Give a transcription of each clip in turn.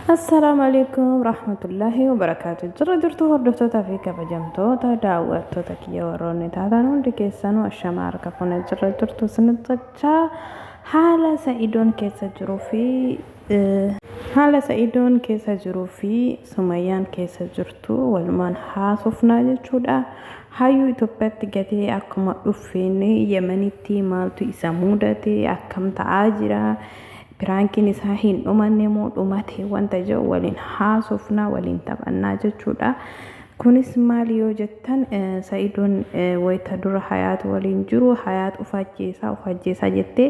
السلام عليكم ورحمة الله وبركاته. جرى هردوتا في كبجمتوتا داوتوتا كي وروني تاتانون ديكيسانو الشمار كفونا جرى سنتجا حالة سعيدون كيسا حالة سعيدون كيسا جروفي سميان كيسا جرتو والمان حاسوفنا جتشودا هايو إتوبيت جاتي أكما أفيني يمنيتي مالتو إساموداتي أكام تاجرا Piraankiin isaa hin dhumanne moo dhumate wanta jiru waliin haasofna waliin taphannaa jechuudha. Kunis maal yoo jettan Sa'idoon wayita dura Hayaat waliin jiru Hayaat ufajjeessaa jettee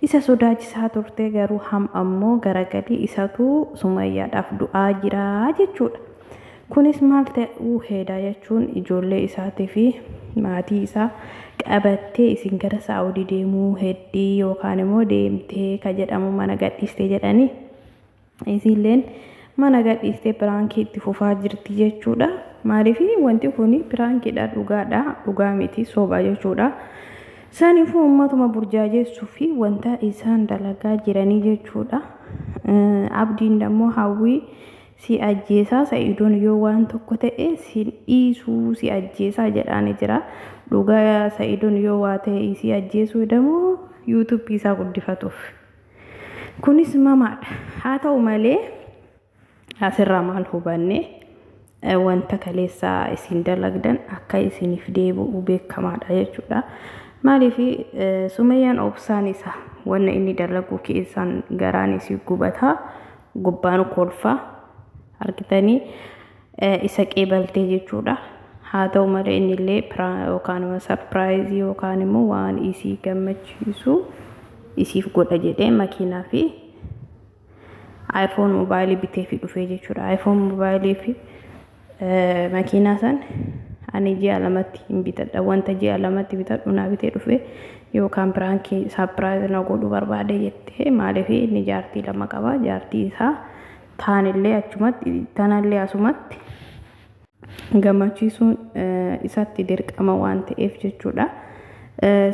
isa sodaachisaa turte garuu ammoo garagalii isatu Sumayyaadhaaf du'aa jira jechuudha. Kunis maal ta'uu heedaa jechuun ijoollee isaatii fi maatii isaa qabattee isin gara Saawudii deemuu heddii yookaan immoo deemtee ka jedhamu mana gadhiistee jedhanii isilleen mana gadhiistee piraankii itti fufaa jirti jechuudha. Maaliif wanti kun piraankiidha dhugaa miti soba jechuudha. Saniifuu uummatuma burjaajeessuu fi wanta isaan dalagaa jiranii jechuudha. Abdiin immoo hawwii si ajjeesaa Sa'idoon yoo waan tokko ta'e si dhiisuu si ajjeesaa jedhaanii jira. Dhugaa Sa'idoon yoo waa ta'e si ajjeesuu deemu YouTube isaa guddifatuuf. Kunis mamaadha. Haa ta'u malee asirraa maal hubanne wanta kaleessaa isin dalagdan akka isiniif deebi'u beekamaadha jechuudha. Maaliif Sumayyaan obsaan isaa wanna inni dalagu keessaan garaan isii gubataa gubbaan kolfaa argitanii isa qeebaltee jechuudha. Haa ta'u malee inni illee yookaan sarpiraayizii yookaan immoo waan isii gammachiisu isiif godha jedhee makiinaa fi iPhone mobaayilii bitee fi dhufee jechuudha. iPhone mobaayilii fi makiinaa san ani ji'a lamatti hin bitadha wanta ji'a lamatti bitadhu naa bitee dhufee yookaan piraankii sarpiraayizii na godhuu barbaade jettee maaliif inni jaartii lama qaba jaartii isaa taanillee achumatti tanallee asumatti gammachiisuun isatti dirqama waan ta'eef jechuudha.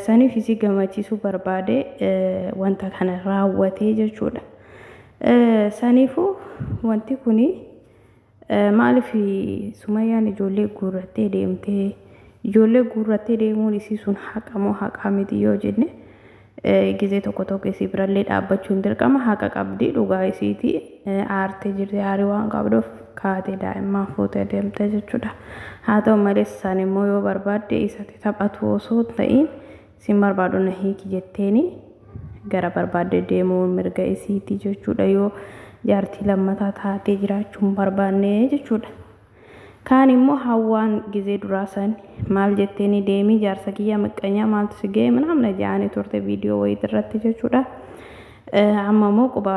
Saniif isii gammachiisuu barbaade wanta kana raawwatee jechuudha. Saniifuu wanti kuni maaliif Sumayyaan ijoollee guurrattee deemtee ijoollee guurrattee deemuun isii sun haqa moo haqa miti yoo jenne gizee tokko isii birallee dhaabbachuun dirqama haqa qabdi dhugaa isiiti aartee jirti aarii waan qabduuf kaatee daa'imman fuutee deemte jechuudha. Haa ta'u malee isaan immoo yoo barbaadde isatti taphatu osoo ta'in sin barbaadu na hiiki jetteeni gara barbaadde deemuun mirga isiiti jechuudha yoo jaartii lammataa taatee jiraachuun barbaanne jechuudha. Kaan immoo hawwaan gizee duraa san maal jetteeni deemii jaarsa kiyya miqqanyaa maaltu si ga'e namna jaanii turte viidiyoo wayit irratti jechuudha. Amma immoo quba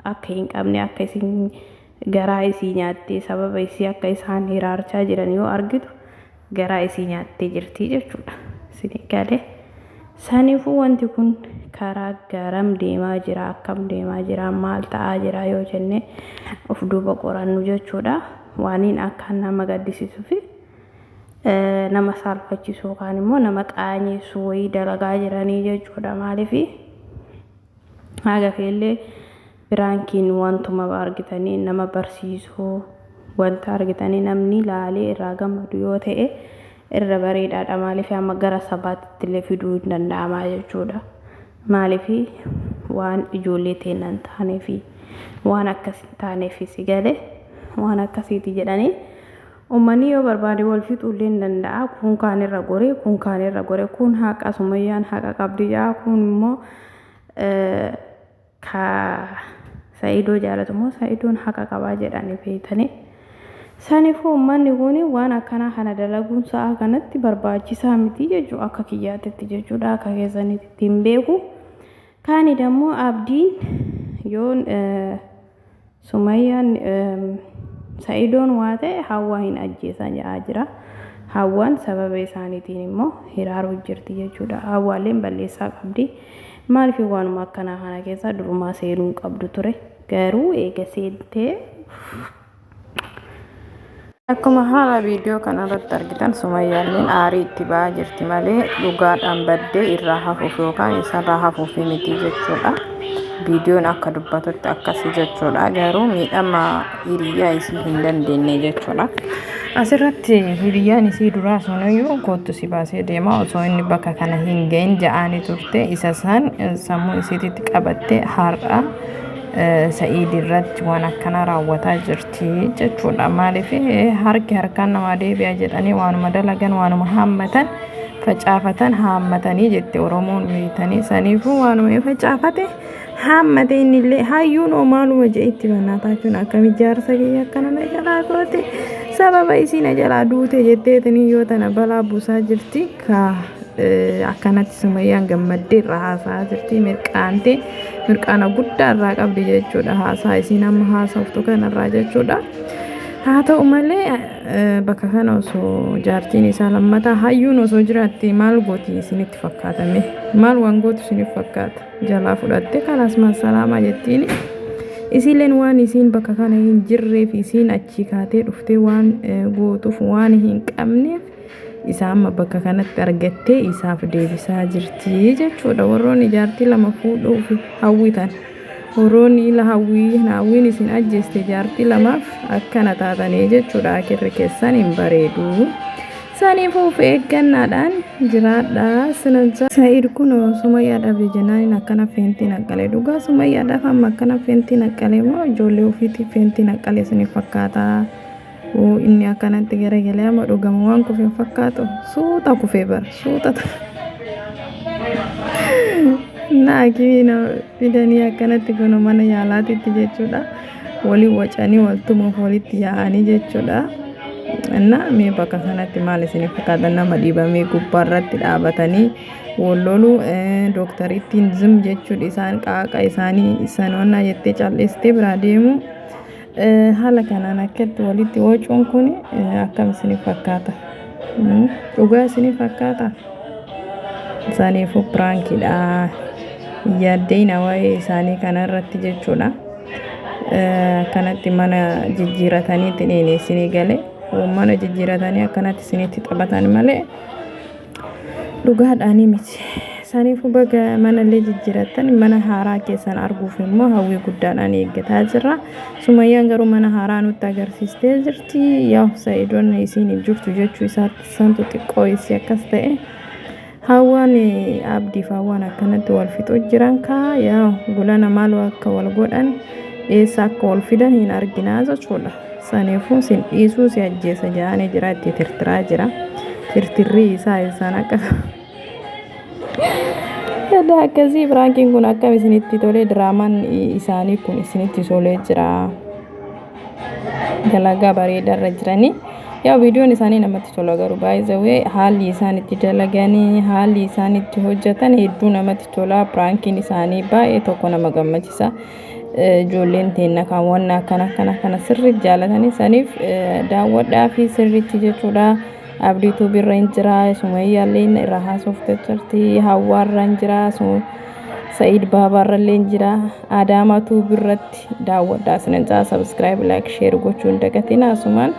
akka hin qabne akka isin garaa isii nyaattee sababa isii akka isaan hiraarchaa jiran yoo argitu garaa isii nyaattee jirti jechuudha. Isin galee saniifuu wanti kun karaa garam deemaa jira akkam deemaa jira maal ta'aa jira yoo jenne of duuba qorannu jechuudha. Waaniin akka nama gaddisiisuu fi nama saalfachiisu yookaan immoo nama qaanyeessu wayii dalagaa jiranii jechuudha. Maaliif haga feellee piraankiin wantuma argitanii nama barsiisuu wanta argitanii namni laalee irraa gammadu yoo ta'e irra bareedaadha. Maaliif amma gara sabaatti illee fiduu hin danda'ama jechuudha. Maaliif waan ijoollee teenan taaneef waan akkas hin taaneef si galee waan akkasiiti jedhanii uummanni yoo barbaade wal fixuullee hin danda'a. Kun kaan irra gore kun haqa Sumayyaan haqa qabdi jaa kun immoo ka Sa'idoo jaalatu immoo Sa'idoon haqa qabaa jedhanii beektanii. Saniifuu uummanni kun waan akkanaa kana dalaguun sa'a kanatti barbaachisaa miti jechuudha akka kiyyaatti jechuudha akka keessanitti hin beeku. Kaani dammoo abdiin yoon Sumayyaan Sa'idoon waa ta'e hawwaa hin ajjeesan jedhaa jira. Hawwaan sababa isaaniitiin immoo hiraaruu jirti jechuudha. Hawwaalleen balleessaa qabdi. Maaliif waanuma akkanaa kana keessa durumaa seenuu qabdu ture. Garuu eega seentee akkuma haala viidiyoo kanarratti argitan Sumayyaan aarii itti ba'aa jirti malee dhugaadhaan baddee irraa hafuuf yookaan isarraa hafuuf miti jechuudha. viidiyoon akka dubbatutti akkasii jechuudha. Garuu miidhama hiriyaa isii hin dandeenye jechuudha. Asirratti hiriyyaan isii duraa sunuyyuu kootu si baasee deema osoo inni bakka kana hin gahin ja'anii turte isa san sammuu isiitti qabattee har'a Sa'iid irratti waan akkana raawwataa jirti jechuudha. Maaliif harki harkaan namaa deebi'a jedhanii waanuma dalagan waanuma haammatan facaafatan haammatanii jette Oromoon beeytanii saniifuu waanuma facaafate haammate innillee hayyuun maaluma je'itti bannaataa akkami jaarsa kiyya akkana na jalaa goote sababa isiin jalaa duute jetteetanii yoo tana balaa buusaa jirti ka akkanatti Sumayyaan gammaddee irraa haasaa jirti mirqaana guddaa irraa qabdi jechuudha. Haasaa isiin amma haasoftu kanarraa jechuudha. Haa ta'u malee bakka kana osoo jaartiin isaa lammataa hayyuun osoo jiraatte maal gooti isinitti fakkaatame maal waan gootu isinitti fakkaata jalaa fudhatte kanaas masalaamaa jettiin isiilleen waan isiin bakka kana hin jirreef isiin achii kaatee dhuftee waan gootuuf waan hin qabneef isa amma bakka kanatti argattee isaaf deebisaa jirti jechuudha. Warroonni jaartii lama fuudhuuf hawwitan warroonni ila hawwiin isin ajjeeste jaartii lamaaf akkana taatanii jechuudha. Akirri keessan hin bareedu. Saniifuu of eeggannaadhaan jiraadhaa sinansa. Sa'iid kun Sumayyaadhaaf jennaan akkana feentii naqqalee dhugaa Sumayyaadhaaf amma akkana feentii naqqalee moo ijoollee ofiitii feentii naqqalee isiniif fakkaata? Inni akkanatti garagalee amma dhugama waan kufee fakkaatu suuta kufee bara suuta naakii fidanii akkanatti kun mana yaalaatitti jechuudha. Walii wacanii waltumuuf walitti yaa'anii jechuudha. Mee bakka kanatti maal isiniif fakkaata? Nama dhibamee gubbaarratti dhaabatanii walloluu dooktarittiin zim jechuudha. Isaan qaaqa isaanii sanoonnaa jettee calleessitee biraa deemu. Haala kanaan akkatti walitti wacuun kun akkam isiniif fakkaata? Dhugaa isiniif fakkaata? Saniifuu piraankiidha. Yaaddeen waa'ee isaanii kanarratti jechuudha. Kanatti mana jijjiiratanii tiniin isinii galee mana jijjiiratanii akkanatti isinitti taphatan malee dhugaadhaanii miti. Saniifuu baga manallee jijjiiratan mana haaraa keessan arguuf immoo hawwii guddaadhaan eeggataa jirra. Sumayyaan garuu mana haaraa nutti agarsiistee jirti. Yaa Sa'iidoon isiin jirtu jechuu isaatti santu xiqqoo isii akkas ta'e. Hawwaan abdiif hawwaan akkanatti wal fixuu jiran kaa yaa gulana maal akka wal godhan eessa akka wal fidan hin arginaa jechuudha. Saniifuu sin dhiisuu si ajjeesa jedhanii jira itti tirtiraa jira. Tirtirrii isaa isaan akka Yada akkasii piraankiin kun akkam isinitti tolee diraamaan isaanii kun isinitti tolee jira. Dalagaa bareedaarra jiranii. Yaa viidiyoon isaanii namatti tola garuu baay'ee haalli isaan itti dalaganii haalli isaan itti hojjetan hedduu namatti tola. Piraankiin isaanii baay'ee tokko nama gammachiisa. Ijoolleen teenna kaawwannaa akkana sirriitti jaalatanii saniif daawwadhaa fi sirriitti jechuudha. Abdiitu birra hin jira. Sumayyaalleen irraa haasofte jirti. Hawwaarra hin jira. Sa'iid Baabaarra illee hin jira. Adaamaatu birratti daawwadhaa. Sinansaa subscribe like share gochuun dagatiin asumaan